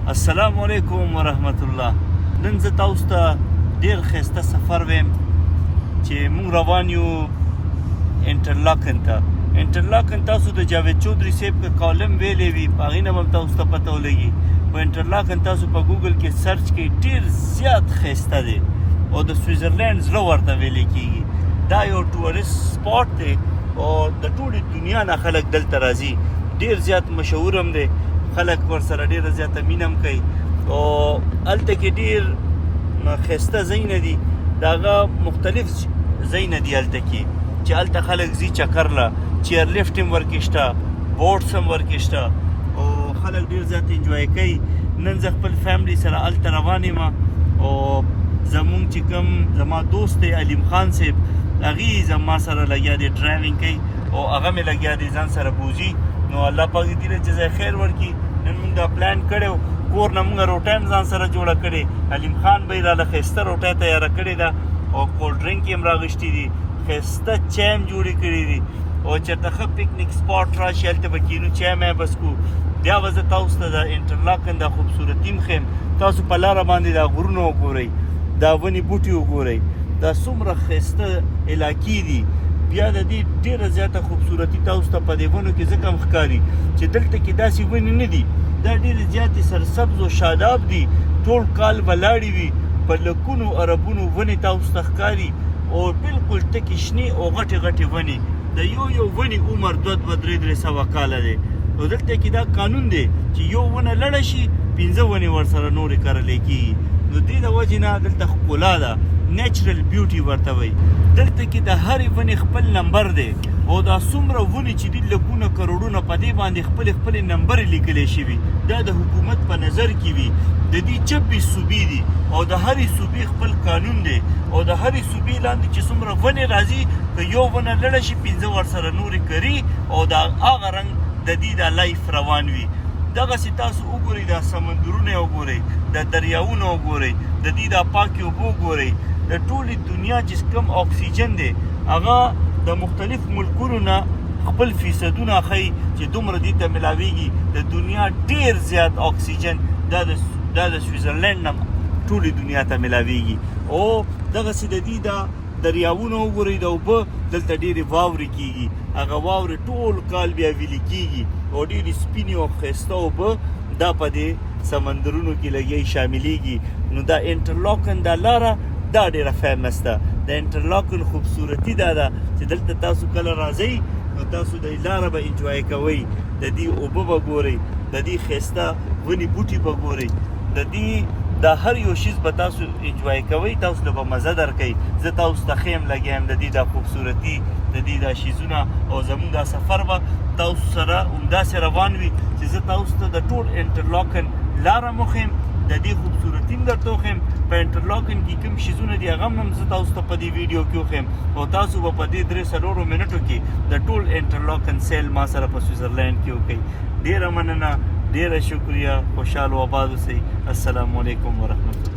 السلام علیکم ورحمت الله. نن زه تاسو ته ډېر ښایسته سفر ویم چې موږ روان یو انټرلاکن ته. انټرلاکن تاسو د جاوید چودھری صاحب که کالم ویلی وي په هغې نه به تاسو ته پته ولګي. په انټرلاکن تاسو په ګوګل کې سرچ کړئ، ډېر زیات ښایسته دی او د سویزرلینډ زړه ورته ویلی کېږي. دا یو ټورست سپاټ دی او د ټولې دنیا نه خلک دلته راځي. ډېر زیات مشهور هم دی، خلک ورسره ډېره زیاته مینه هم کوي او هلته کې ډېر ښایسته ځایونه دي. د هغه مختلف ځایونه دي هلته کې چې هلته خلک ځي چکر له. چیر لفټ هم ورکې شته، بوټس هم ورکې شته او خلک ډېر زیات انجوای کوي. نن زه خپل فیملی سره هلته روان یم او زمونږ چې کوم زما دوست دی علیم خان صاحب، هغې زما سره لګیا دی، ډرایوینګ کوي او هغه مې لګیا دی ځان سره بوځي. نو الله پاک دې له جزای خیر ورکړي. نن موږ دا پلان کړی و، کور نه موږ روټۍ هم ځان سره جوړه کړې. علیم خان به یې راله ښایسته روټۍ تیاره کړې ده او کولډ ډرنک یې هم راغوښتي دي، ښایسته چای هم جوړې کړي دي او چېرته ښه پکنیک سپاټ راشي هلته به کینو، چای مای بس کو. بیا به زه تاسو ته د انټرلاکن دا خوبصورتي هم ښیم. تاسو په لاره باندې دا غرونه وګورئ، دا ونې بوټي وګورئ، دا څومره ښایسته علاقې دي. بیا د دې ډېره زیاته خوبصورتي تاسو ته په دې ونو کې ځکه هم ښکاري چې دلته کې داسې ونې نه دي. دا ډېرې زیاتې سرسبز او شاداب دي، ټول کال ولاړې وي، په لکونو اربونو ونې تاسو ته ښکاري او بلکل ټکې شنې او غټې غټې ونې. د یو ونې عمر 2-3 سوه کاله دی او دلته کې دا قانون دی چې یو ونه لړه شي 5 ونې ورسره نورې کرلی کېږي. نو دې د وجې نه دلته ښکلا ده، نیچرل بیوټي ورته وایي. دلته کې د هرې ونې خپل نمبر دی او دا څومره ونې چې دي لکونه کروړونه په دې باندې خپلې نمبرې لیکلی شوي. دا د حکومت په نظر کې وي. د دې 26 صوبې دي او د هرې صوبې خپل قانون دی او د هرې صوبې لاندې چې څومره ونې راځي که یو ونه لړه شي 5 ورسره نورې کري او د هغه رنګ د دې دا لایف روان وي. دغسې تاسو وګورئ، دا سمندرونه وګورئ، د دریاونه وګورئ، د دې دا پاکې اوبه وګورئ. د ټولې دنیا چې کوم اکسیجن دی هغه د مختلف ملکونو نه خپل فیصدونه ښیي چې دومره دې ته میلاویږي. د دنیا ډېر زیات اکسیجن دا د سویزرلینډ نه ټولې دنیا ته میلاویږي. او دغسې د دې دا دریاونه وګورئ، د اوبه دلته ډېرې واورې کېږي، هغه واورې ټول کال بیا ویلې کېږي او ډېرې سپینې او ښایسته اوبه دا په دې سمندرونو کې لګیا شاملېږي. نو دا انټرلاکن دا لاره دا ډېره فیمس ده. د انټرلاکن خوبصورتي دا ده چې دلته تاسو کله راځئ نو تاسو د لاره به انجوای کوئ، د دې اوبه به ګورئ، د دې ښایسته ونې بوټي به ګورئ، د دې دا هر یو شیز به تاسو انجوای کوئ، تاسو ته به مزه درکوي. زه تاسو ته ښیم لګیا یم د دې دا خوبصورتي، د دې دا شیزونه او زموږ دا سفر به تاسو سره همداسې روان وي چې زه تاسو ته د ټول انټرلاکن لاره مو ښیم، د دې خوبصورتي هم درته وښیم. په انټرلاکن کې کوم شیزونه دي هغه هم زه تاسو ته په دې ویډیو کې وښیم او تاسو به په دې 3-4 منټو کې د ټول انټرلاکن سیل ما سره په سویزرلینډ کې وکړئ. ډېره مننه، ډېره شکریه، خوشحال و آباد اوسئ. السلام علیکم ورحمت الله.